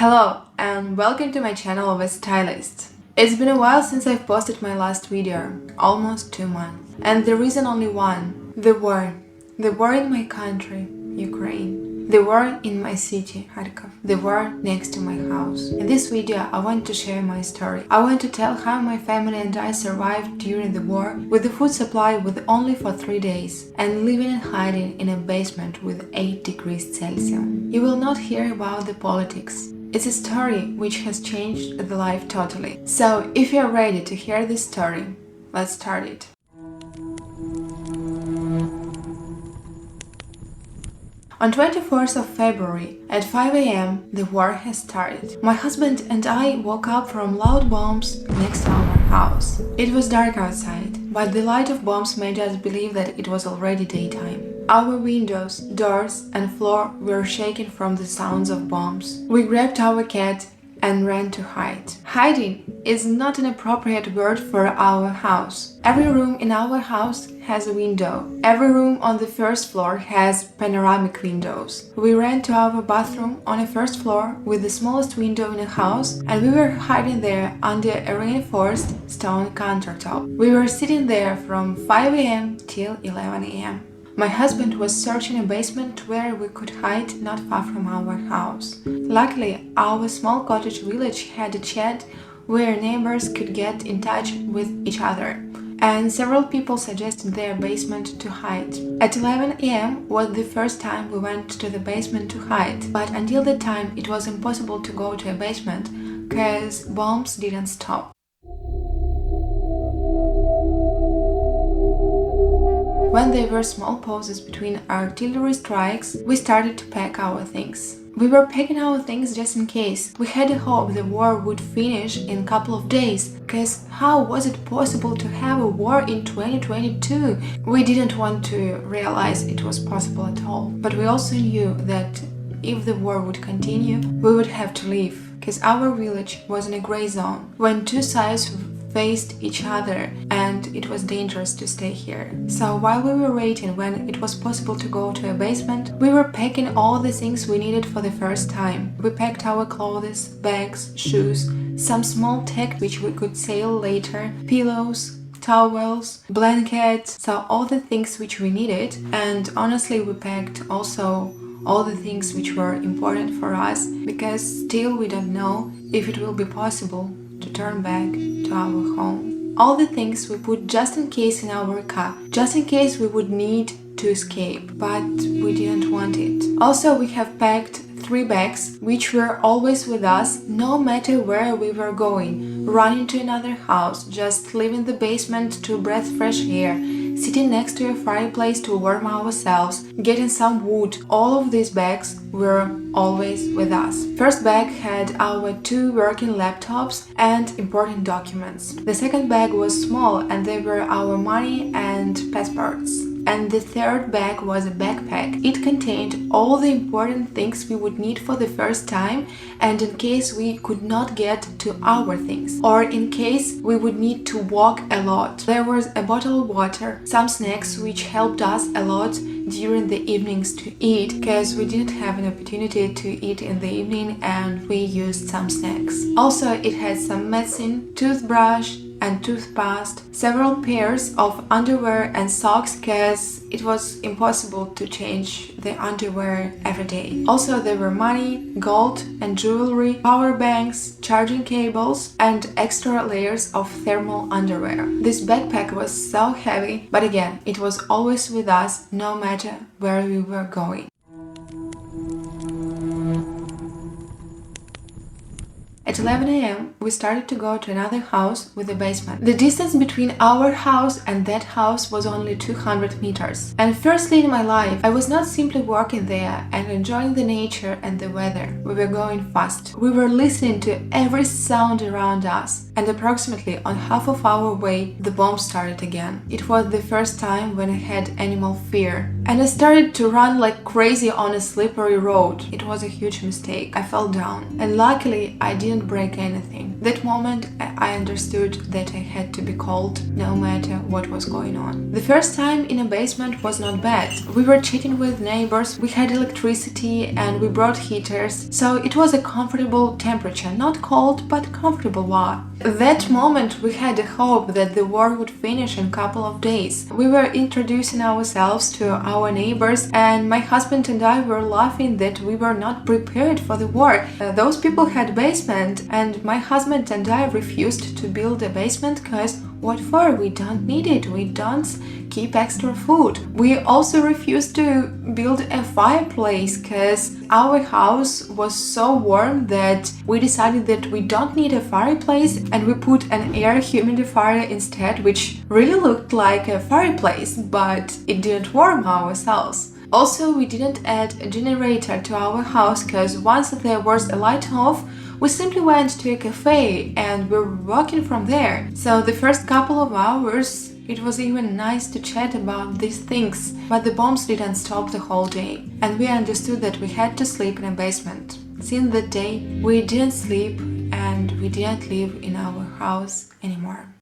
Hello and welcome to my channel of a stylist. It's been a while since I've posted my last video, almost 2 months. And the reason only one, the war. The war in my country, Ukraine. The war in my city, Kharkov. The war next to my house. In this video, I want to share my story. I want to tell how my family and I survived during the war with the food supply with only for 3 days and living and hiding in a basement with 8 degrees Celsium. You will not hear about the politics. It's a story which has changed the life totally. So, if you're ready to hear this story, let's start it. On 24th of February at 5 a.m. the war has started. My husband and I woke up from loud bombs next to our house. It was dark outside, but the light of bombs made us believe that it was already daytime. Our windows, doors and floor were shaken from the sounds of bombs. We grabbed our cat and ran to hide. Hiding is not an appropriate word for our house. Every room in our house has a window. Every room on the first floor has panoramic windows. We ran to our bathroom on the first floor with the smallest window in the house, and we were hiding there under a reinforced stone countertop. We were sitting there from 5 a.m. till 11 a.m. My husband was searching a basement where we could hide not far from our house. Luckily, our small cottage village had a chat where neighbors could get in touch with each other, and several people suggested their basement to hide. At 11 a.m. was the first time we went to the basement to hide, but until that time it was impossible to go to a basement because bombs didn't stop. When there were small pauses between artillery strikes, we started to pack our things. We were packing our things just in case. We had a hope the war would finish in a couple of days, because how was it possible to have a war in 2022? We didn't want to realize it was possible at all. But we also knew that if the war would continue, we would have to leave, because our village was in a gray zone, when two sides faced each other and it was dangerous to stay here. So while we were waiting when it was possible to go to a basement, we were packing all the things we needed for the first time. We packed our clothes, bags, shoes, some small tech which we could sell later, pillows, towels, blankets, so all the things which we needed. And honestly, we packed also all the things which were important for us, because still we don't know if it will be possible to turn back to our home. All the things we put just in case in our car, just in case we would need to escape, but we didn't want it. Also, we have packed 3 bags which were always with us, no matter where we were going, running to another house, just leaving the basement to breathe fresh air, sitting next to a fireplace to warm ourselves, getting some wood. All of these bags were always with us. First bag had our 2 working laptops and important documents. The second bag was small and they were our money and passports. And the third bag was a backpack. It contained all the important things we would need for the first time, and in case we could not get to our things, or in case we would need to walk a lot. There was a bottle of water, some snacks which helped us a lot during the evenings to eat, because we didn't have an opportunity to eat in the evening and we used some snacks. Also, it had some medicine, toothbrush and toothpaste, several pairs of underwear and socks, because it was impossible to change the underwear every day. Also, there were money, gold and jewelry, power banks, charging cables and extra layers of thermal underwear. This backpack was so heavy, but again, it was always with us no matter where we were going. At 11 a.m. we started to go to another house with a basement. The distance between our house and that house was only 200 meters. And firstly in my life, I was not simply walking there and enjoying the nature and the weather. We were going fast. We were listening to every sound around us. And approximately on half of our way, the bomb started again. It was the first time when I had animal fear. and I started to run like crazy on a slippery road. It was a huge mistake. I fell down, and luckily I didn't break anything. That moment I understood that I had to be cold no matter what was going on. The first time in a basement was not bad. We were chatting with neighbors, we had electricity and we brought heaters, so it was a comfortable temperature, not cold but comfortable one. That moment we had a hope that the war would finish in a couple of days. We were introducing ourselves to our neighbors, and my husband and I were laughing that we were not prepared for the war. Those people had basement, and my husband and I refused to build a basement because what for? We don't need it. We don't keep extra food. We also refused to build a fireplace because our house was so warm that we decided that we don't need a fireplace, and we put an air humidifier instead, which really looked like a fireplace, but it didn't warm our cells. Also, we didn't add a generator to our house because once there was a light off, we simply went to a cafe and we were walking from there. So the first couple of hours, it was even nice to chat about these things, but the bombs didn't stop the whole day, and we understood that we had to sleep in a basement. Since that day, we didn't sleep and we didn't live in our house anymore.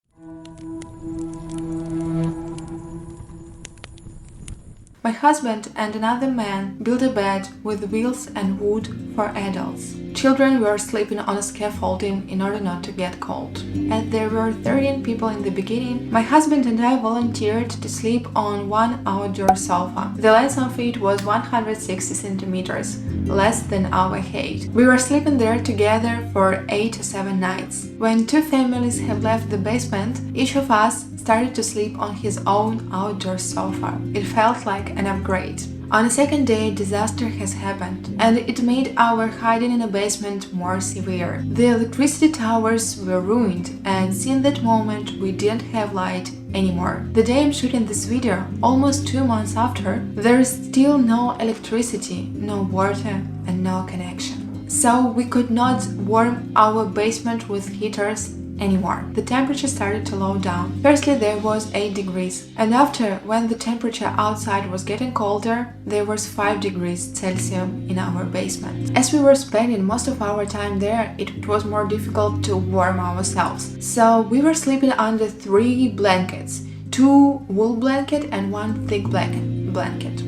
My husband and another man built a bed with wheels and wood for adults. Children were sleeping on a scaffolding in order not to get cold. As there were 13 people in the beginning, my husband and I volunteered to sleep on one outdoor sofa. The length of it was 160 centimeters, less than our height. We were sleeping there together for 8 to 7 nights. When two families had left the basement, each of us started to sleep on his own outdoor sofa. It felt like an upgrade. On the second day, disaster has happened, and it made our hiding in a basement more severe. The electricity towers were ruined, and since that moment we didn't have light anymore. The day I'm shooting this video, almost 2 months after, there is still no electricity, no water, and no connection. So we could not warm our basement with heaters anymore. The temperature started to low down. Firstly, there was 8 degrees, and after, when the temperature outside was getting colder, there was 5 degrees Celsium in our basement. As we were spending most of our time there, it was more difficult to warm ourselves. So we were sleeping under 3 blankets, 2 wool blanket and 1 thick blanket.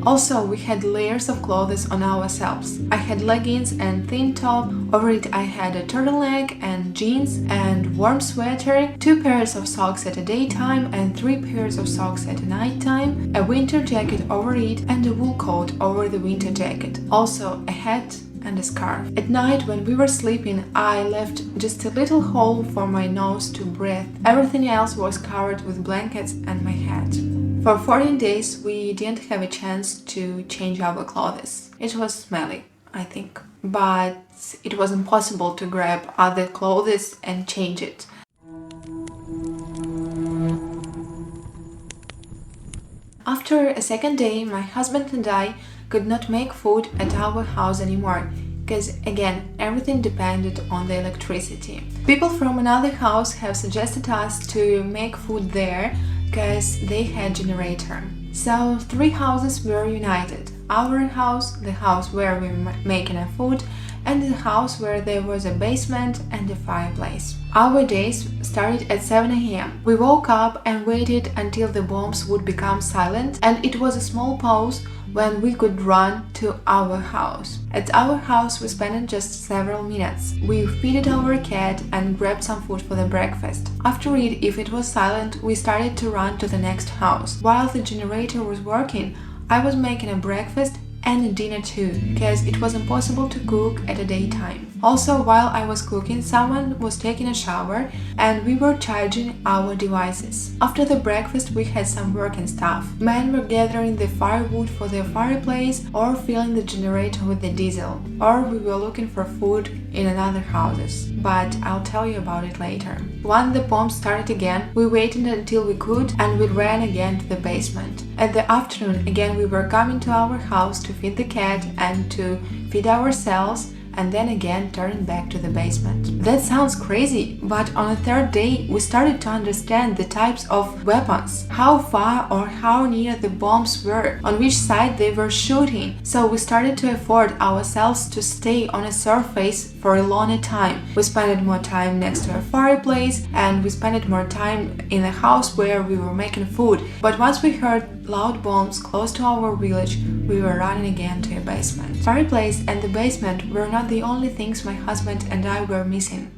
Also, we had layers of clothes on ourselves. I had leggings and thin top. Over it I had a turtleneck and jeans and warm sweater, 2 pairs of socks at a daytime and 3 pairs of socks at nighttime, a winter jacket over it and a wool coat over the winter jacket. Also a hat and a scarf. At night, when we were sleeping, I left just a little hole for my nose to breathe. Everything else was covered with blankets and my hat. For 14 days, we didn't have a chance to change our clothes. It was smelly, I think, but it was impossible to grab other clothes and change it. After a second day, my husband and I could not make food at our house anymore, because again, everything depended on the electricity. People from another house have suggested us to make food there because they had generator. So 3 houses were united. Our house, the house where we were making our food, and the house where there was a basement and a fireplace. Our days started at 7 a.m. We woke up and waited until the bombs would become silent, and it was a small pause when we could run to our house. At our house we spent just several minutes. We fed our cat and grabbed some food for the breakfast. After it, if it was silent, we started to run to the next house. While the generator was working, I was making a breakfast and a dinner too, because it was impossible to cook at a daytime. Also, while I was cooking, someone was taking a shower and we were charging our devices. After the breakfast, we had some working stuff. Men were gathering the firewood for their fireplace or filling the generator with the diesel, or we were looking for food in another houses, but I'll tell you about it later. When the bomb started again, we waited until we could and we ran again to the basement. At the afternoon, again we were coming to our house to feed the cat and to feed ourselves, and then again turning back to the basement. That sounds crazy, but on the third day we started to understand the types of weapons, how far or how near the bombs were, on which side they were shooting. So we started to afford ourselves to stay on a surface for a longer time. We spent more time next to a fireplace, and we spent more time in the house where we were making food. But once we heard loud bombs close to our village, we were running again to a basement. Fireplace and the basement were not the only things my husband and I were missing.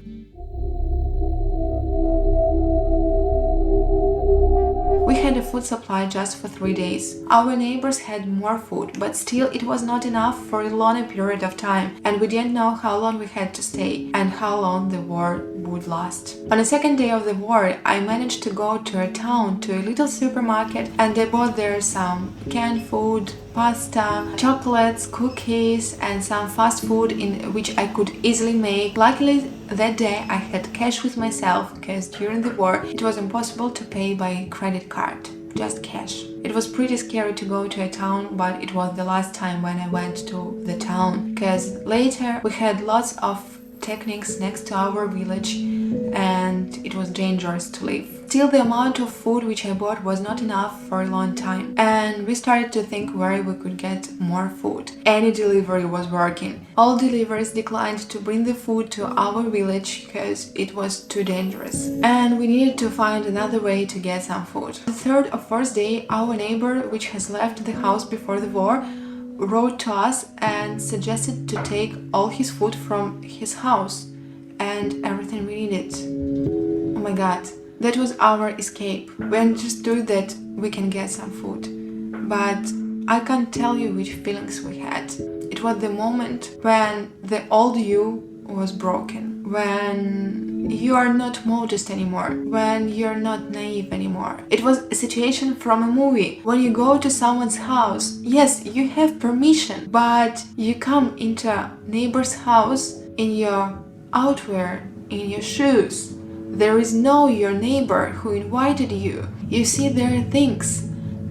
We had a food supply just for 3 days. Our neighbors had more food, but still it was not enough for a longer period of time, and we didn't know how long we had to stay and how long the war would last. On the second day of the war, I managed to go to a town, to a little supermarket, and I bought there some canned food, pasta, chocolates, cookies, and some fast food in which I could easily make. Luckily, that day I had cash with myself, because during the war it was impossible to pay by credit card, just cash. It was pretty scary to go to a town, but it was the last time when I went to the town, because later we had lots of techniques next to our village and it was dangerous to live. Still, the amount of food which I bought was not enough for a long time, and we started to think where we could get more food. Any delivery was working. All deliveries declined to bring the food to our village because it was too dangerous, and we needed to find another way to get some food. The third or fourth day, our neighbor, which has left the house before the war, wrote to us and suggested to take all his food from his house and everything we needed. Oh my god, that was our escape. We understood that we can get some food, but I can't tell you which feelings we had. It was the moment when the old you was broken, when you are not modest anymore, when you're not naive anymore. It was a situation from a movie. When you go to someone's house, yes, you have permission, but you come into a neighbor's house in your outwear, in your shoes. There is no your neighbor who invited you. You see their things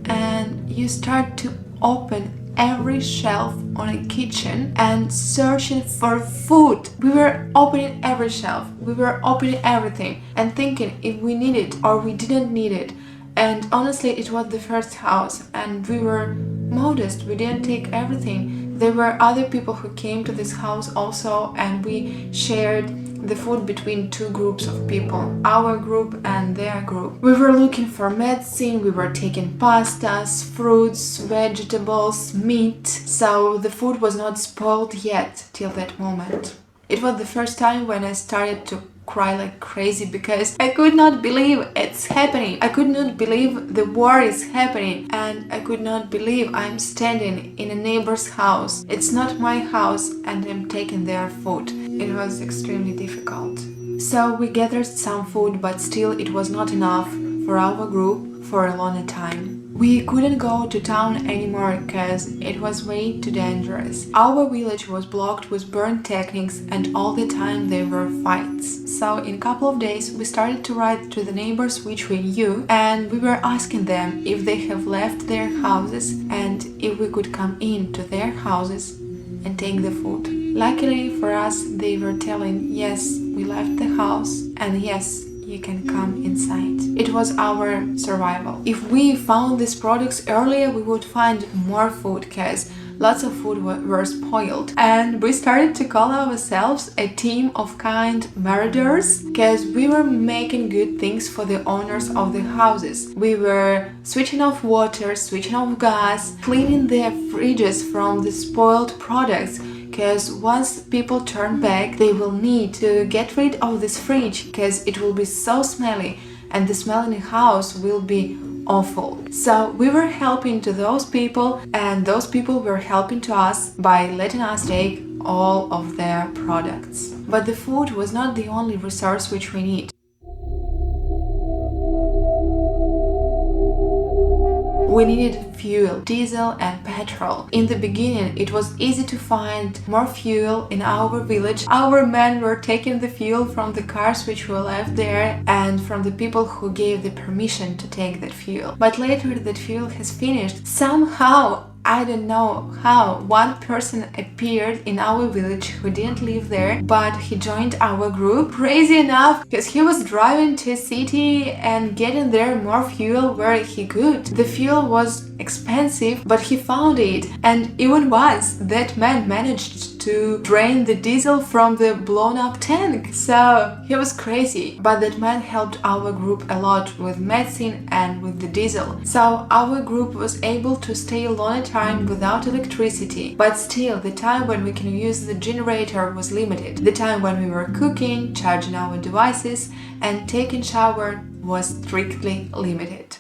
and you start to open every shelf on a kitchen and searching for food. We were opening every shelf, we were opening everything and thinking if we need it or we didn't need it. And honestly, it was the first house and we were modest, we didn't take everything. There were other people who came to this house also, and we shared the food between two groups of people, our group and their group. We were looking for medicine, we were taking pastas, fruits, vegetables, meat, so the food was not spoiled yet till that moment. It was the first time when I started to cry like crazy because I could not believe it's happening. I could not believe the war is happening, and I could not believe I'm standing in a neighbor's house. It's not my house and I'm taking their food. It was extremely difficult. So we gathered some food, but still it was not enough for our group for a long time. We couldn't go to town anymore because it was way too dangerous. Our village was blocked with burn techniques and all the time there were fights. So in a couple of days we started to write to the neighbors which we knew, and we were asking them if they have left their houses and if we could come in to their houses and take the food. Luckily for us, they were telling, yes, we left the house and yes, you can come inside. It was our survival. If we found these products earlier, we would find more food because lots of food were spoiled. And we started to call ourselves a team of kind marauders because we were making good things for the owners of the houses. We were switching off water, switching off gas, cleaning their fridges from the spoiled products, because once people turn back, they will need to get rid of this fridge because it will be so smelly and the smell in the house will be awful. So we were helping to those people and those people were helping to us by letting us take all of their products. But the food was not the only resource which we need. We needed fuel, diesel and petrol. In the beginning, it was easy to find more fuel in our village. Our men were taking the fuel from the cars which were left there and from the people who gave the permission to take that fuel. But later that fuel has finished. Somehow I don't know how one person appeared in our village who didn't live there, but he joined our group. Crazy enough, because he was driving to a city and getting there more fuel where he could. The fuel was expensive, but he found it. And even once, that man managed to drain the diesel from the blown up tank. So he was crazy, but that man helped our group a lot with medicine and with the diesel. So our group was able to stay a long time without electricity, but still the time when we can use the generator was limited. The time when we were cooking, charging our devices and taking shower was strictly limited.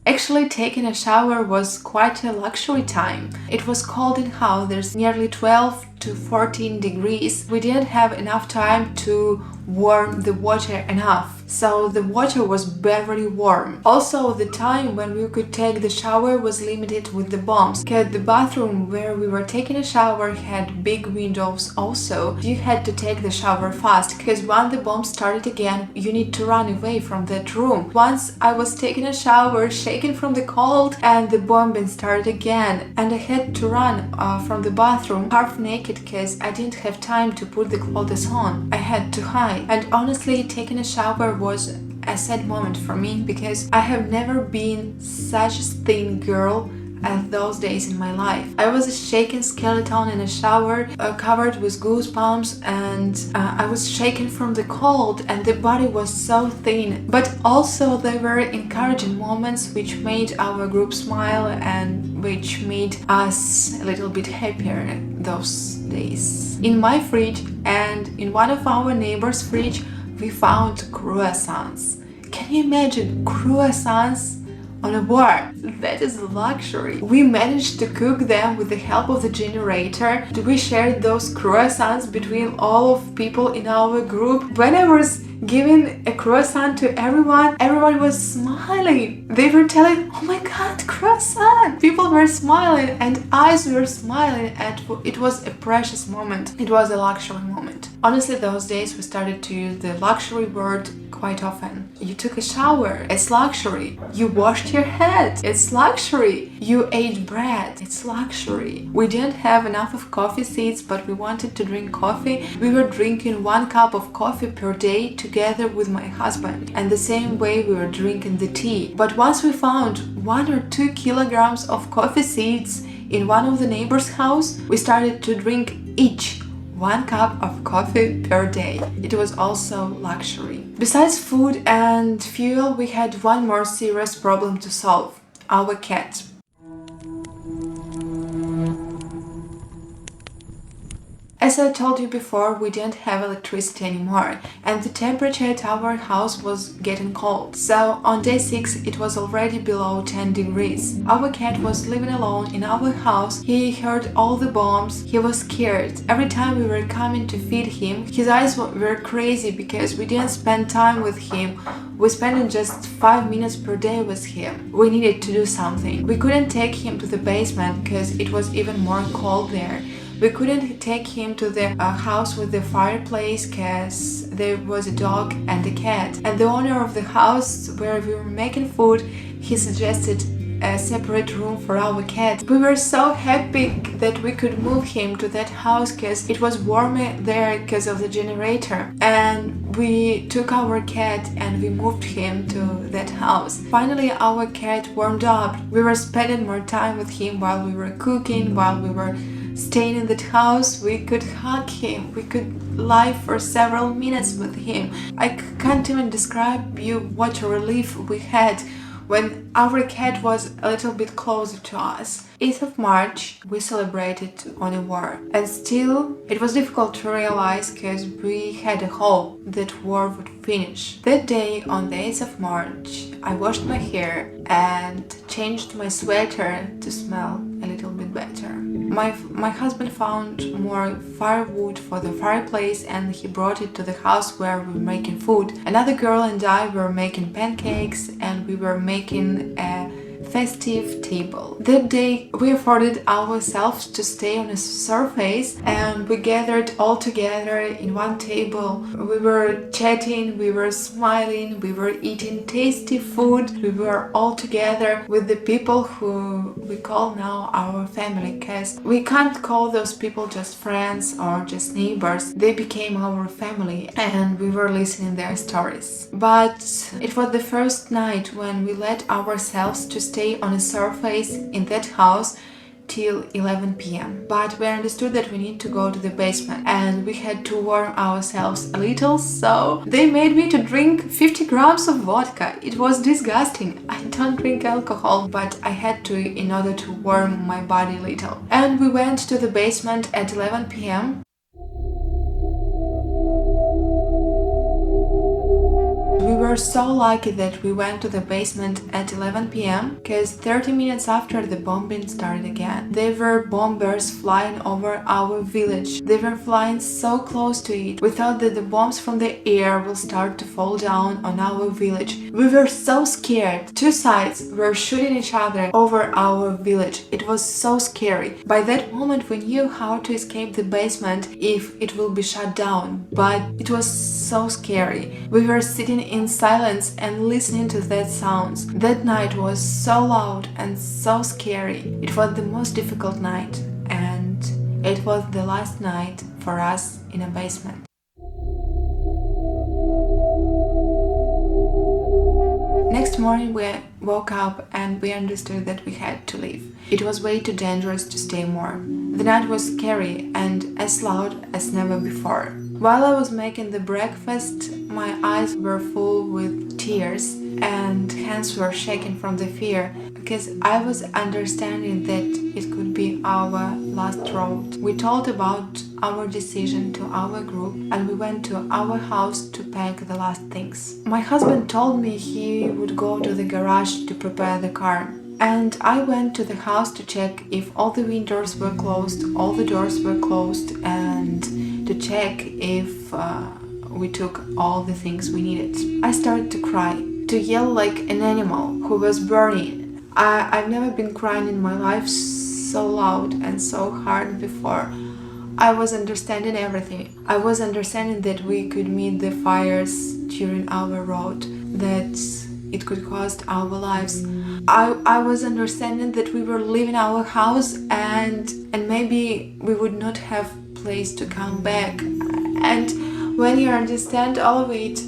Actually, taking a shower was quite a luxury time. It was cold in house, there's nearly 12 to 14 degrees. We didn't have enough time to warm the water enough, so the water was barely warm. Also, the time when we could take the shower was limited with the bombs, because the bathroom where we were taking a shower had big windows also. You had to take the shower fast, because when the bomb started again, you need to run away from that room. Once I was taking a shower, shaking from the cold, and the bombing started again, and I had to run from the bathroom half naked because I didn't have time to put the clothes on. I had to hide. And honestly, taking a shower was a sad moment for me, because I have never been such a thin girl as those days in my life. I was a shaken skeleton in a shower, covered with goosebumps, and I was shaken from the cold, and the body was so thin. But also there were encouraging moments which made our group smile and which made us a little bit happier those days. In my fridge and in one of our neighbors' fridge, we found croissants. Can you imagine croissants on a war? That is a luxury. We managed to cook them with the help of the generator. We shared those croissants between all of people in our group. When I was giving a croissant to everyone was smiling. They were telling, "Oh my god, croissant!" People were smiling and eyes were smiling, and it was a precious moment. It was a luxury moment. Honestly, those days we started to use the luxury word quite often. You took a shower, it's luxury. You washed your head, it's luxury. You ate bread, it's luxury. We didn't have enough of coffee seeds, but we wanted to drink coffee. We were drinking 1 cup of coffee per day together with my husband, and the same way we were drinking the tea. But once we found 1 or 2 kilograms of coffee seeds in one of the neighbors' house, we started to drink each 1 cup of coffee per day. It was also luxury. Besides food and fuel, we had one more serious problem to solve: our cat. As I told you before, we didn't have electricity anymore, and the temperature at our house was getting cold. So on day 6 it was already below 10 degrees. Our cat was living alone in our house. He heard all the bombs. He was scared. Every time we were coming to feed him, his eyes were crazy because we didn't spend time with him. We spent just 5 minutes per day with him. We needed to do something. We couldn't take him to the basement because it was even more cold there. We couldn't take him to the house with the fireplace because there was a dog and a cat. And the owner of the house where we were making food, he suggested a separate room for our cat. We were so happy that we could move him to that house because it was warmer there because of the generator. And we took our cat and we moved him to that house. Finally, our cat warmed up. We were spending more time with him while we were cooking, while we were staying in that house. We could hug him, we could lie for several minutes with him. I can't even describe you what a relief we had when our cat was a little bit closer to us. 8th of March, we celebrated on a war. And still, it was difficult to realize because we had a hope that war would finish. That day, on the 8th of March, I washed my hair and changed my sweater to smell a little bit better. My husband found more firewood for the fireplace and he brought it to the house where we were making food. Another girl and I were making pancakes and we were making a festive table. That day we afforded ourselves to stay on a surface and we gathered all together in one table. We were chatting, we were smiling, we were eating tasty food. We were all together with the people who we call now our family, because we can't call those people just friends or just neighbors. They became our family and we were listening their stories. But it was the first night when we let ourselves to stay on a surface in that house till 11 p.m. But we understood that we need to go to the basement and we had to warm ourselves a little, so they made me to drink 50 grams of vodka. It was disgusting. I don't drink alcohol, but I had to in order to warm my body a little. And we went to the basement at 11 p.m. We were so lucky that we went to the basement at 11 p.m. because 30 minutes after the bombing started again. There were bombers flying over our village. They were flying so close to it. We thought that the bombs from the air will start to fall down on our village. We were so scared. Two sides were shooting each other over our village. It was so scary. By that moment we knew how to escape the basement if it will be shut down, but it was so scary. We were sitting in silence and listening to that sounds. That night was so loud and so scary. It was the most difficult night, and it was the last night for us in a basement. Next morning we woke up and we understood that we had to leave. It was way too dangerous to stay more. The night was scary and as loud as never before. While I was making the breakfast, my eyes were full with tears and hands were shaking from the fear, because I was understanding that it could be our last road. We told about our decision to our group and we went to our house to pack the last things. My husband told me he would go to the garage to prepare the car. And I went to the house to check if all the windows were closed, all the doors were closed, and to check if we took all the things we needed. I started to cry, to yell like an animal who was burning. I've never been crying in my life so loud and so hard before. I was understanding everything. I was understanding that we could meet the fires during our road, that it could cost our lives. I was understanding that we were leaving our house and maybe we would not have place to come back. And when you understand all of it,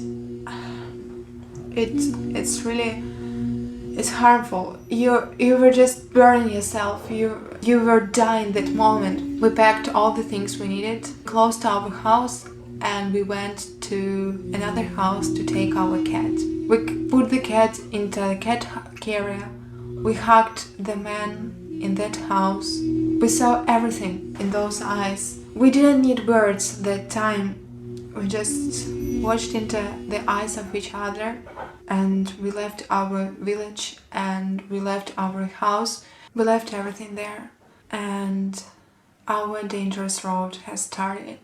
it's harmful. You were just burning yourself. You were dying that moment. We packed all the things we needed, closed our house, and we went to another house to take our cat. We put the cat into the cat carrier. We hugged the man in that house. We saw everything in those eyes. We didn't need words that time. We just watched into the eyes of each other, and we left our village and we left our house. We left everything there, and our dangerous road has started.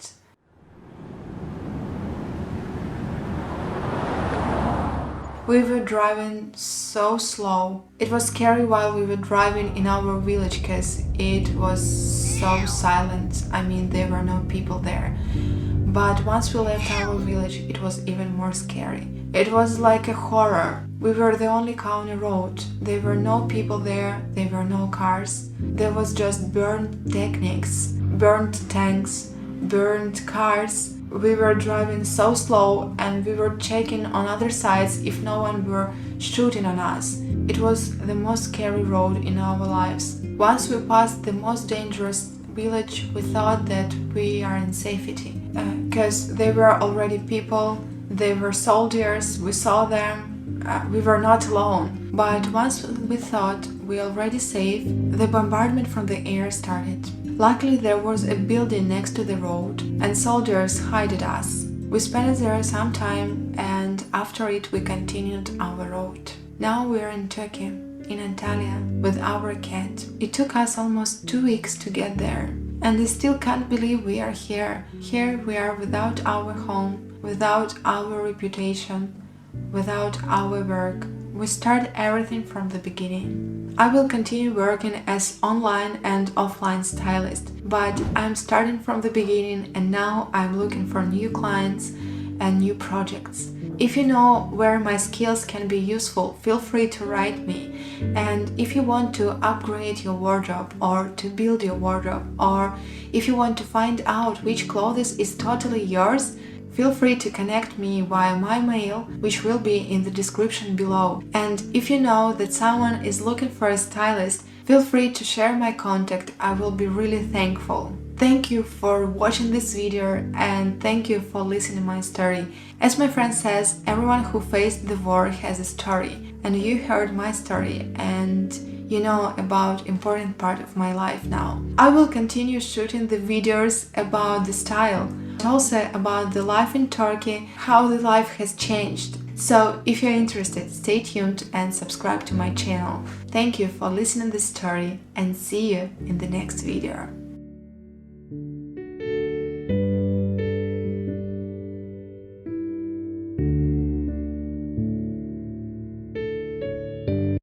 We were driving so slow. It was scary while we were driving in our village because it was so silent. I mean, there were no people there. But once we left our village, it was even more scary. It was like a horror. We were the only car on the road. There were no people there. There were no cars. There was just burned techniques, burned tanks, burned cars. We were driving so slow and we were checking on other sides if no one were shooting on us. It was the most scary road in our lives. Once we passed the most dangerous village, we thought that we are in safety because there were already people, they were soldiers, we saw them, we were not alone. But once we thought we already safe, the bombardment from the air started. Luckily there was a building next to the road and soldiers hid us. We spent there some time and after it we continued our road. Now we're in Turkey, in Antalya, with our cat. It took us almost 2 weeks to get there. And I still can't believe we are here. Here we are without our home, without our reputation, without our work, we start everything from the beginning. I will continue working as online and offline stylist, but I'm starting from the beginning and now I'm looking for new clients and new projects. If you know where my skills can be useful, feel free to write me. And if you want to upgrade your wardrobe or to build your wardrobe, or if you want to find out which clothes is totally yours, feel free to connect me via my mail, which will be in the description below. And if you know that someone is looking for a stylist, feel free to share my contact. I will be really thankful. Thank you for watching this video and thank you for listening my story. As my friend says, everyone who faced the war has a story, and you heard my story and you know about important part of my life now. I will continue shooting the videos about the style, but also about the life in Turkey, how the life has changed. So if you're interested, stay tuned and subscribe to my channel. Thank you for listening to this story and see you in the next video.